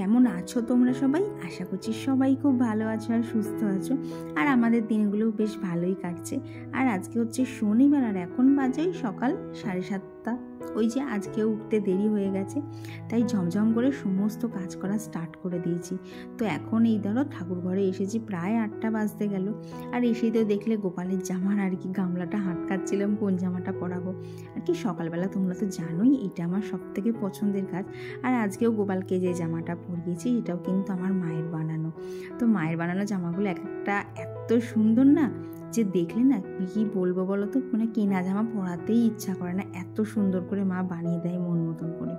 কেমন আছো তোমরা সবাই? আশা করছি সবাই খুব ভালো আছো আর সুস্থ আছো। আর আমাদের দিনগুলো বেশ ভালোই কাটছে। আর আজকে হচ্ছে শনিবার, আর এখন বাজে সকাল 7:30। ওই যে আজকেও উঠতে দেরি হয়ে গেছে, তাই ঝমঝম করে সমস্ত কাজ করা স্টার্ট করে দিয়েছি। তো এখন এই ধরো ঠাকুর ঘরে এসেছি, প্রায় 8টা বাজতে গেল। আর এসেই তো দেখলে গোপালের জামার আর কি গামলাটা হাঁটকাচ্ছিলাম কোন জামাটা পরাবো। আর কি সকালবেলা তোমরা তো জানোই এটা আমার সব থেকে পছন্দের কাজ। আর আজকেও গোপালকে যে জামাটা পরিয়েছি এটাও কিন্তু আমার মায়ের বানানো। তো মায়ের বানানো জামাগুলো এক একটা এত সুন্দর না, যে দেখলে না কি বলবো বলো তো, মানে কেনা জামা পরাতেই ইচ্ছা করে না, এত সুন্দর করে মা বানিয়ে দেয় মন মতন করে।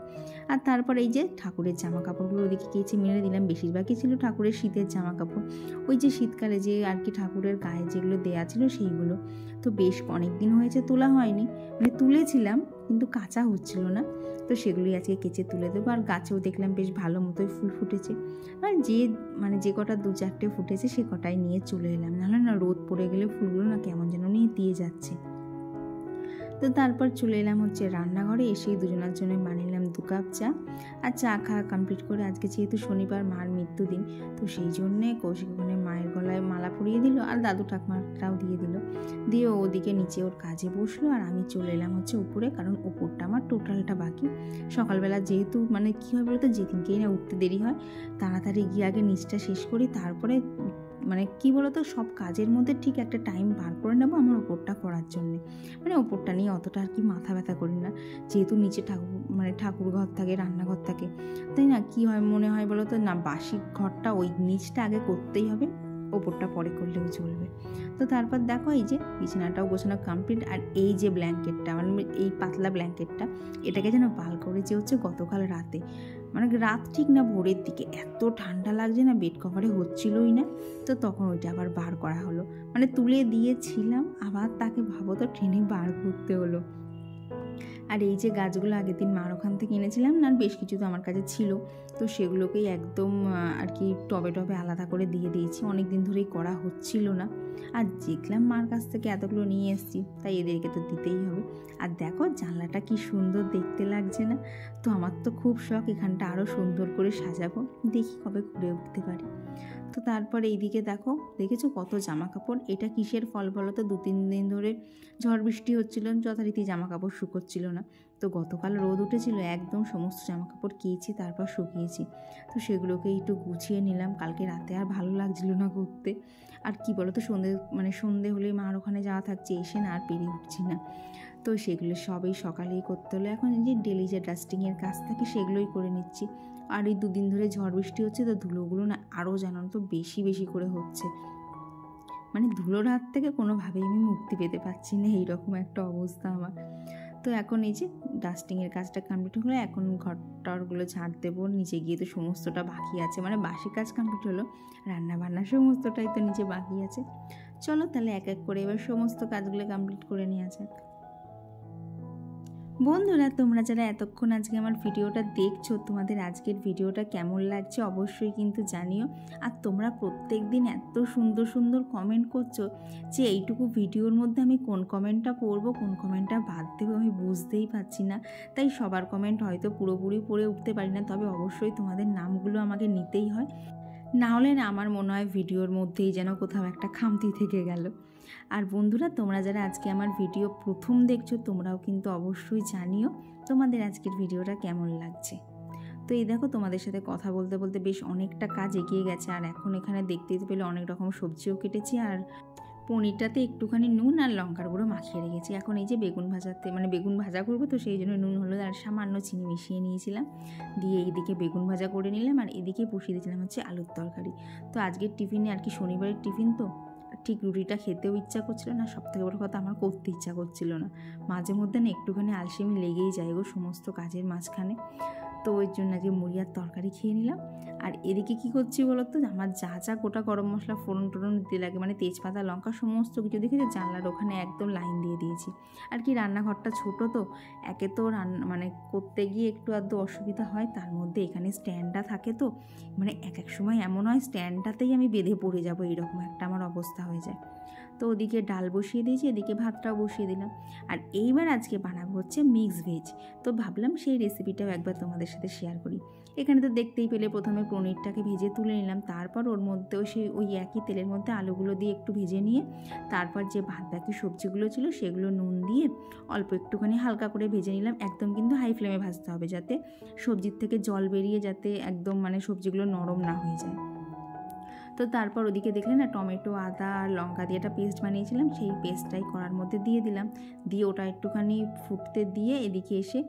আর তারপর এই যে ঠাকুরের জামা কাপড়গুলো ওদিকে কেচে মেরে দিলাম। বেশিরভাগই ছিল ঠাকুরের শীতের জামা কাপড়, ওই যে শীতকালে যে আর কি ঠাকুরের গায়ে যেগুলো দেয়া ছিল সেইগুলো। তো বেশ অনেক দিন হয়েছে তোলা হয়নি, মানে তুলেছিলাম কিন্তু কাঁচা হচ্ছিল না। তো সেগুলোই আজকে কেচে তুলে দেবো। আর গাছেও দেখলাম বেশ ভালো মতোই ফুল ফুটেছে। আর যে কটা 2-4টে ফুটেছে সে কটাই নিয়ে চলে এলাম, নাহলে না রোদ পড়ে গেলে ফুলগুলো না কেমন যেন নিয়ে দিয়ে যাচ্ছে। তো তারপর চলে এলাম হচ্ছে রান্নাঘরে। এসেই দুজনের জন্য বানিলাম 2 কাপ চা। আর চা খাওয়া কমপ্লিট করে আজকে যেহেতু শনিবার মার মৃত্যুদিন, তো সেই জন্যে কৌশিক ওখানে মায়ের গলায় মালা পরিয়ে দিল, আর দাদু ঠাকুমাটাও দিয়ে দিল। দিয়ে ওদিকে নিচে ওর কাজে বসলো, আর আমি চলে এলাম হচ্ছে উপরে, কারণ উপরটা আমার টোটালটা বাকি। সকালবেলা যেহেতু মানে কী হয় বলতো, যেদিনকেই না উঠতে দেরি হয়, তাড়াতাড়ি গিয়ে আগে নিচটা শেষ করি, তারপরে মানে কি বলতো সব কাজের মধ্যে ঠিক একটা টাইম বার করে নেবো আমার ওপরটা করার জন্যে। মানে ওপরটা নিয়ে অতটা আর কি মাথা ব্যথা করি না, যেহেতু নিচে ঠাকুর ঘর থাকে, রান্নাঘর থাকে, তাই না কি হয় মনে হয় বলো তো, না বাসি ঘরটা ওই নিচটা আগে করতেই হবে, ওপরটা পরে করলেও চলবে। তো তারপর দেখো এই যে বিছানাটাও গোছানো কমপ্লিট। আর এই যে ব্ল্যাঙ্কেটটা, মানে এই পাতলা ব্ল্যাঙ্কেটটা, এটাকে যেন বাল করেছে হচ্ছে গতকাল রাতে, মানে রাত ঠিক না ভোরের দিকে, এত ঠান্ডা লাগছে না, বেড কভারে হচ্ছিলই না। তো তখন ওইটা আবার বার করা হলো, মানে তুলে দিয়েছিলাম আবার তাকে ভাবো তো ট্রেনে বার করতে হলো। আর এই যে গাছগুলো আগের দিন মার ওখান থেকে এনেছিলাম না, বেশ কিছু তো আমার কাছে ছিল, তো সেগুলোকেই একদম আর কি টবে টবে আলাদা করে দিয়ে দিয়েছি, অনেক দিন ধরেই করা হচ্ছিল না। আর দেখলাম মার কাছ থেকে এতগুলো নিয়ে এসেছি, তাই এদেরকে তো দিতেই হবে। আর দেখো জানলাটা কি সুন্দর দেখতে লাগছে না? তো আমার তো খুব শখ এখানটা আরও সুন্দর করে সাজাবো, দেখি কবে ঘুরে উঠতে পারি। তো তারপর এইদিকে দেখেছো কত জামা কাপড়। এটা কিসের ফল বলো তো, 2-3 দিন ধরে ঝড় বৃষ্টি হচ্ছিল, যথারীতি জামা কাপড় শুকোচ্ছিল না। তো গতকাল রোদ উঠেছিল, একদম সমস্ত জামা কাপড় কেচে তারপর শুকিয়েছি। তো সেগুলোকে একটু গুছিয়ে নিলাম, কালকে রাতে আর ভালো লাগছিল না করতে। আর কি বলো তো সন্ধে হলেই মার ওখানে যাওয়া থাকছে, এসে না আর পেরে উঠছি না। তো সেগুলো সবই সকালেই করতে হলো। এখন যে ডেলি যে ডাস্টিংয়ের কাজ থাকে সেগুলোই করে নিচ্ছি। আর এই 2 দিন ধরে ঝড় বৃষ্টি হচ্ছে, তো ধুলোগুলো না আরও জানো তো বেশি বেশি করে হচ্ছে, মানে ধুলোর হাত থেকে কোনোভাবেই আমি মুক্তি পেতে পারছি না, এইরকম একটা অবস্থা আমার। তো এখন এই যে ডাস্টিংয়ের কাজটা কমপ্লিট হলো, এখন ঘরটারগুলো ঝাড় দেবো। নিচে গিয়ে তো সমস্তটা বাকি আছে, মানে বাসি কাজ কমপ্লিট হলো, রান্না বান্না সমস্তটাই তো নিচে বাকি আছে। চলো তাহলে এক এক করে এবার সমস্ত কাজগুলো কমপ্লিট করে নেওয়া যাক। বন্ধুরা, তোমরা যারা এতক্ষণ আজকে আমার ভিডিওটা দেখছো, তোমাদের আজকের ভিডিওটা কেমন লাগছে অবশ্যই কিন্তু জানিও। আর তোমরা প্রত্যেক দিন এত সুন্দর সুন্দর কমেন্ট করছো, যে এইটুকু ভিডিওর মধ্যে আমি কোন কমেন্টটা পড়বো কোন কমেন্টটা বাদ দেবো আমি বুঝতেই পারছি না। তাই সবার কমেন্ট হয়তো পুরোপুরি পড়ে উঠতে পারি না, তবে অবশ্যই তোমাদের নামগুলো আমাকে নিতেই হয়, না হলে না আমার মনে হয় ভিডিওর মধ্যেই যেন কোথাও একটা খামতি থেকে গেল। আর বন্ধুরা, তোমরা যারা আজকে আমার ভিডিও প্রথম দেখছো, তোমরাও কিন্তু অবশ্যই জানিও তোমাদের আজকের ভিডিওটা কেমন লাগছে। তো এই দেখো তোমাদের সাথে কথা বলতে বলতে বেশ অনেকটা কাজ এগিয়ে গেছে। আর এখন এখানে দেখতেই পেলে অনেক রকম সবজিও কেটেছি, আর পনিরটাতে একটুখানি নুন আর লঙ্কার গুঁড়ো মাখিয়ে রেখেছি। এখন এই যে বেগুন ভাজা করবো, তো সেই জন্য নুন হলুদ আর সামান্য চিনি মিশিয়ে নিয়েছিলাম, দিয়ে এইদিকে বেগুন ভাজা করে নিলাম, আর এদিকে বসিয়ে দিয়েছিলাম হচ্ছে আলুর তরকারি। তো আজকের টিফিনে আর কি শনিবারের টিফিন, তো ঠিক রুটিটা খেতেও ইচ্ছা করছিল না, সবথেকে বড় কথা আমার করতে ইচ্ছা করছিল না। মাঝে মধ্যে না একটুখানি আলসেমি লেগেই যায় গো সমস্ত কাজের মাঝখানে। তো ওই জন্য আজকে মুড়ি আর তরকারি খেয়ে নিলাম। আর এদিকে কী করছি বলো তো, আমার যা গোটা গরম মশলা ফোড়ন টোড়ন দিতে লাগে, মানে তেজপাতা লঙ্কা সমস্ত কিছু দেখেছি জানলার ওখানে একদম লাইন দিয়ে দিয়েছি। আর কি রান্নাঘরটা ছোটো, তো একে তো মানে করতে গিয়ে একটু আধটু অসুবিধা হয়, তার মধ্যে এখানে স্ট্যান্ডটা থাকে, তো মানে এক সময় এমন হয় স্ট্যান্ডটাতেই আমি বেঁধে পড়ে যাবো, এইরকম একটা আমার অবস্থা হয়ে যায়। তো ওদিকে ডাল বসিয়ে দিয়েছি, এদিকে ভাতটাও বসিয়ে দিলাম। আর এইবার আজকে বানাবো হচ্ছে মিক্স ভেজ। তো ভাবলাম সেই রেসিপিটাও একবার তোমাদের সাথে শেয়ার করি। এখানে তো দেখতেই পেলে প্রথমে পনিরটাকে ভেজে তুলে নিলাম, তারপর ওর মধ্যেও সেই ওই একই তেলের মধ্যে আলুগুলো দিয়ে একটু ভেজে নিয়ে তারপর যে বাদ বাকি সবজিগুলো ছিল সেগুলো নুন দিয়ে অল্প একটুখানি হালকা করে ভেজে নিলাম। একদম কিন্তু হাই ফ্লেমে ভাজতে হবে, যাতে সবজির থেকে জল বেরিয়ে যাতে একদম মানে সবজিগুলো নরম না হয়ে যায়। তো তারপর ওদিকে দেখলে না টমেটো, আদা আর লঙ্কা দিয়ে একটা পেস্ট বানিয়েছিলাম, সেই পেস্টটাই কড়ার মধ্যে দিয়ে দিলাম। দিয়ে ওটা একটুখানি ফুটতে দিয়ে এদিকে এসে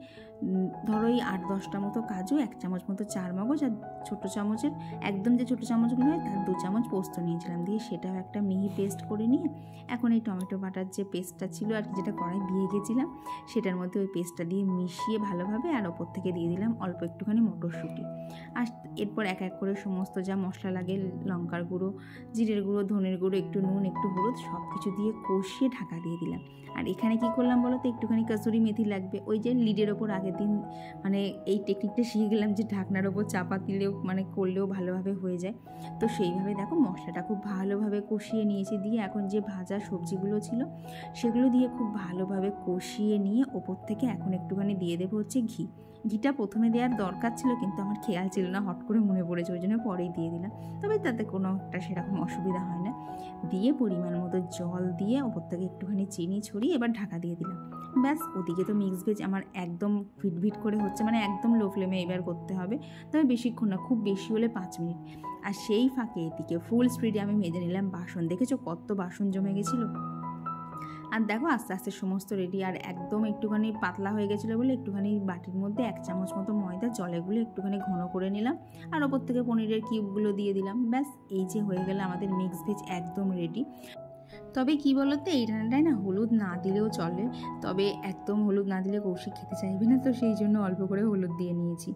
ধরো এই 8-10টা মতো কাজু, 1 চামচ মতো চারমগজ আর ছোটো চামচের একদম যে ছোটো চামচগুলো হয় তার 2 চামচ পোস্ত নিয়েছিলাম। দিয়ে সেটাও একটা মিহি পেস্ট করে নিয়ে এখন এই টমেটো বাটার যে পেস্টটা ছিল আর কি, যেটা কড়াই দিয়ে গেছিলাম, সেটার মধ্যে ওই পেস্টটা দিয়ে মিশিয়ে ভালোভাবে আর ওপর থেকে দিয়ে দিলাম অল্প একটুখানি মটরশুঁটি। আর এরপর এক এক করে সমস্ত যা মশলা লাগে, লঙ্কার গুঁড়ো, জিরের গুঁড়ো, ধনের গুঁড়ো, একটু নুন, একটু হলুদ, সব কিছু দিয়ে কষিয়ে ঢাকা দিয়ে দিলাম। আর এখানে কি করলাম বলো তো, একটুখানি কসুরি মেথি লাগবে, ওই যে লিডের ওপর আগের দিন মানে এই টেকনিকটা শিখে গেলাম যে ঢাকনার ওপর চাপা দিলেও মানে করলেও ভালোভাবে হয়ে যায়। তো সেইভাবে দেখো মশলাটা খুব ভালোভাবে কষিয়ে নিয়েছি। দিয়ে এখন যে ভাজা সবজিগুলো ছিল সেগুলো দিয়ে খুব ভালোভাবে কষিয়ে নিয়ে ওপর থেকে এখন একটুখানি দিয়ে দেবো হচ্ছে ঘি। ঘিটা প্রথমে দেওয়ার দরকার ছিল কিন্তু আমার খেয়াল ছিল না, হট করে মনে পড়েছে, ওই জন্য পরেই দিয়ে দিলাম। তবে তাতে কোনো একটা সেরকম অসুবিধা হয় না। দিয়ে পরিমাণ মতো জল দিয়ে ওপর থেকে একটুখানি চিনি ছড়িয়ে এবার ঢাকা দিয়ে দিলাম। ব্যাস, ওদিকে তো মিক্স ভেজ আমার একদম ভিট করে হচ্ছে, মানে একদম লো ফ্লেমে এবার করতে হবে। তবে বেশিক্ষণ না, খুব বেশি হলে 5 মিনিট। আর সেই ফাঁকে এদিকে ফুল স্পিডে আমি মেজে নিলাম বাসন। দেখেছো কত বাসন জমে গেছিলো। আর দেখো আস্তে আস্তে সমস্ত রেডি। আর একদম একটুখানি পাতলা হয়ে গেছিলো বলে একটুখানি বাটির মধ্যে 1 চামচ মতো ময়দা জলে গুলে একটুখানি ঘন করে নিলাম আর ওপর থেকে পনিরের কিউবগুলো দিয়ে দিলাম। ব্যাস, এই যে হয়ে গেল আমাদের মিক্স ভেজ একদম রেডি। তবে কি বলতো, এই রান্নাটায় না হলুদ না দিলেও চলে, তবে একদম হলুদ না দিলে কৌশিক খেতে চাইবে না, তো সেই জন্য অল্প করে হলুদ দিয়ে নিয়েছি।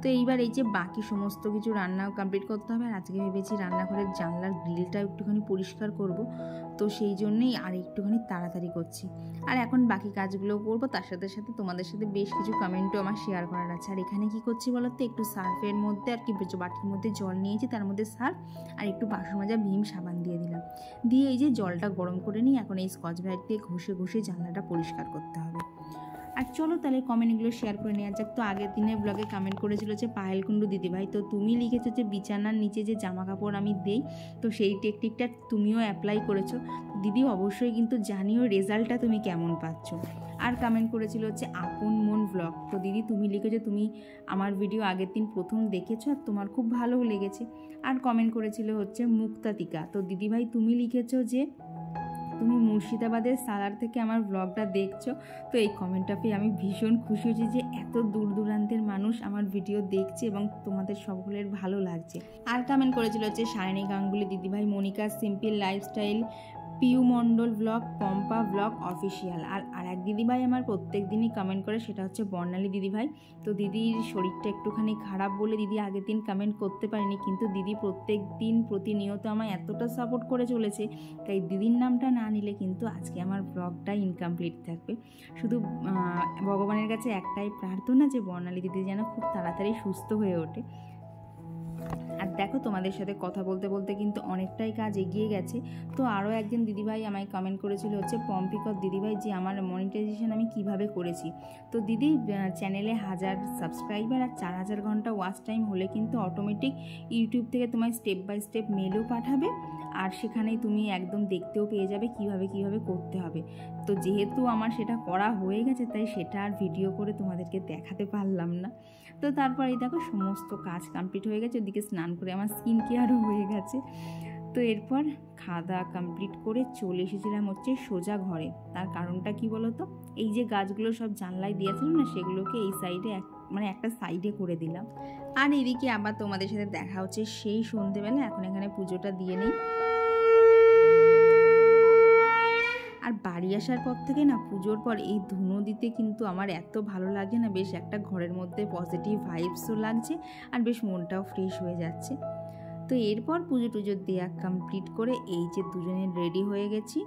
তো এইবার এই যে বাকি সমস্ত কিছু রান্না কমপ্লিট করতে হবে। আর আজকে ভেবেছি রান্নাঘরের জানলার গ্রিলটা একটুখানি পরিষ্কার করব, তো সেই জন্যেই আর একটুখানি তাড়াতাড়ি করছি। আর এখন বাকি কাজগুলো করব, তার সাথে সাথে তোমাদের সাথে বেশ কিছু কমেন্টও আমার শেয়ার করার আছে। আর এখানে কি করছি বলতো, একটু সার্ফের মধ্যে আর কি বাটির মধ্যে জল নিয়েছি, তার মধ্যে সার্ফ আর একটু বাসন মাজা ভীম সাবান দিয়ে দিলাম। দিয়ে এই যে জলটা গরম করে নিই, এখন এই স্কচ ব্রাইট দিয়ে ঘষে ঘষে জানলাটা পরিষ্কার করতে হবে। আর চলো তাহলে কমেন্টগুলো শেয়ার করে নেওয়া যাক। তো আগের দিনের ব্লগে কমেন্ট করেছিল যে পায়েল কুণ্ডু দিদিভাই, তো তুমি লিখেছো যে বিছানার নিচে যে জামা কাপড় আমি দেই, তো সেই টেকনিকটা তুমিও অ্যাপ্লাই করেছো। দিদি অবশ্যই কিন্তু জানিও রেজাল্টটা তুমি কেমন পাচ্ছ। আর কমেন্ট করেছিল হচ্ছে আপন মন ব্লগ, তো দিদি তুমি লিখেছো তুমি আমার ভিডিও আগের দিন প্রথম দেখেছো আর তোমার খুব ভালোও লেগেছে। আর কমেন্ট করেছিল হচ্ছে মুক্তাতিকা, তো দিদিভাই তুমি লিখেছো যে তুমি মুর্শিদাবাদের সালার থেকে আমার ব্লগটা দেখছো। তো এই কমেন্টটা পেয়ে আমি ভীষণ খুশি হয়েছি যে এত দূর দূরান্তের মানুষ আমার ভিডিও দেখছে এবং তোমাদের সকলের ভালো লাগছে। আর কমেন্ট করেছিল হচ্ছে সায়নী গাঙ্গুলি দিদিভাই, মনিকা সিম্পল লাইফস্টাইল, পিউ মণ্ডল ব্লগ, পম্পা ব্লগ অফিসিয়াল। আর এক দিদিভাই আমার প্রত্যেক দিনই কমেন্ট করে, সেটা হচ্ছে বর্ণালী দিদিভাই। তো দিদির শরীরটা একটুখানি খারাপ বলে দিদি আগের দিন কমেন্ট করতে পারেনি, কিন্তু দিদি প্রত্যেক দিন প্রতিনিয়ত আমায় এতটা সাপোর্ট করে চলেছে, তাই দিদির নামটা না নিলে কিন্তু আজকে আমার ব্লগটা ইনকমপ্লিট থাকবে। শুধু ভগবানের কাছে একটাই প্রার্থনা যে বর্ণালী দিদি যেন খুব তাড়াতাড়ি সুস্থ হয়ে ওঠে। আর দেখো তোমাদের সাথে কথা বলতে বলতে কিন্তু অনেকটাই কাজ এগিয়ে গেছে। তো আরও একজন দিদিভাই আমায় কমেন্ট করেছিল হচ্ছে পম্পিকর দিদিভাই, যে আমার মনিটাইজেশন আমি কিভাবে করেছি। তো দিদি চ্যানেলে 1000 সাবস্ক্রাইবার আর 4000 ঘন্টা ওয়াচ টাইম হলে কিন্তু অটোমেটিক ইউটিউব থেকে তোমায় স্টেপ বাই স্টেপ মেলও পাঠাবে, আর সেখানেই তুমি একদম দেখতেও পেয়ে যাবে কিভাবে করতে হবে। তো যেহেতু আমার সেটা করা হয়ে গেছে, তাই সেটা আর ভিডিও করে তোমাদেরকে দেখাতে পারলাম না। তো তারপরে দেখো সমস্ত কাজ কমপ্লিট হয়ে গেছে, ওদিকে স্নান করে আমার স্কিন কেয়ারও হয়ে গেছে। তো এরপর খাওয়া দাওয়া কমপ্লিট করে চলে এসেছিলাম হচ্ছে সোজা ঘরে। তার কারণটা কি বলো তো, এই যে গাছগুলো সব জানলায় দিয়েছিলাম না, সেগুলোকে এই সাইডে একটা সাইডে করে দিলাম। আর এদিকে আবার তোমাদের সাথে দেখা হচ্ছে সেই সন্ধেবেলা। এখন এখানে পুজোটা দিয়ে নেই। আর বাড়ি আসার পর থেকে না, পুজোর পর এই ধুনো দিতে কিন্তু আমার এত ভালো লাগে না, বেশ একটা ঘরের মধ্যে পজিটিভ ভাইবসও লাগছে আর বেশ মনটাও ফ্রেশ হয়ে যাচ্ছে। তো এরপর পুজো টুজো দেওয়া কমপ্লিট করে এই যে দুজনে রেডি হয়ে গেছি,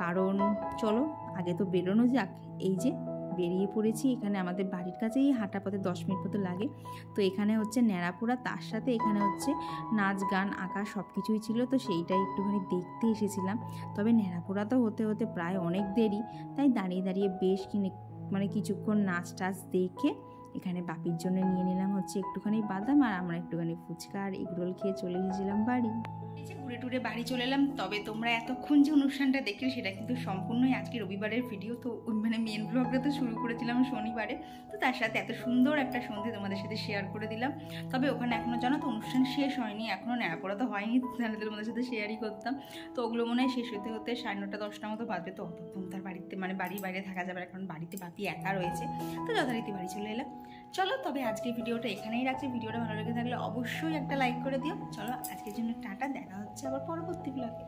কারণ চলো আগে তো বেরোনো যাক। এই যে বেরিয়ে পড়েছি। এখানে আমাদের বাড়ির কাছেই হাঁটা পথে 10 মিনিট মতো লাগে। তো এখানে হচ্ছে ন্যাড়াপোড়া, তার সাথে এখানে হচ্ছে নাচ গান আঁকা সব কিছুই ছিল, তো সেইটাই একটুখানি দেখতে এসেছিলাম। তবে ন্যাড়াপোড়া তো হতে হতে প্রায় অনেক দেরি, তাই দাঁড়িয়ে দাঁড়িয়ে বেশ কিছুক্ষণ নাচ টাচ দেখে এখানে বাপির জন্য নিয়ে নিলাম হচ্ছে একটুখানি বাদাম, আর আমরা একটুখানি ফুচকা আর এগরোল খেয়ে চলে গেছিলাম বাড়ি। ঘুরে টুরে বাড়ি চলে এলাম। তবে তোমরা এতক্ষণ যে অনুষ্ঠানটা দেখলে সেটা কিন্তু সম্পূর্ণই আজকে রবিবারের ভিডিও। তো মানে মেন ব্লগটা তো শুরু করেছিলাম শনিবারে, তো তার সাথে এত সুন্দর একটা সন্ধে তোমাদের সাথে শেয়ার করে দিলাম। তবে ওখানে এখনও জানো তো অনুষ্ঠান শেষ হয়নি, এখনও ন্যাড়াপড়া তো হয়নি, তাহলে তোমাদের সাথে শেয়ারই করতাম। তো ওগুলো মনে হয় শেষ হতে হতে 9:30 10টা মতো বাজবে। তো অতক্ষণ তার বাড়িতে মানে বাড়ির বাইরে থাকা যাবে, এখন বাড়িতে বাপি একা রয়েছে, তো যথারীতি বাড়ি চলে এলাম। চলো তবে আজকে ভিডিওটা এখানেই রাখছি। ভিডিওটা ভালো লেগে থাকলে অবশ্যই একটা লাইক করে দিও। চলো আজকের জন্য টাটা, দেখা হচ্ছে আবার পরবর্তী ব্লগে।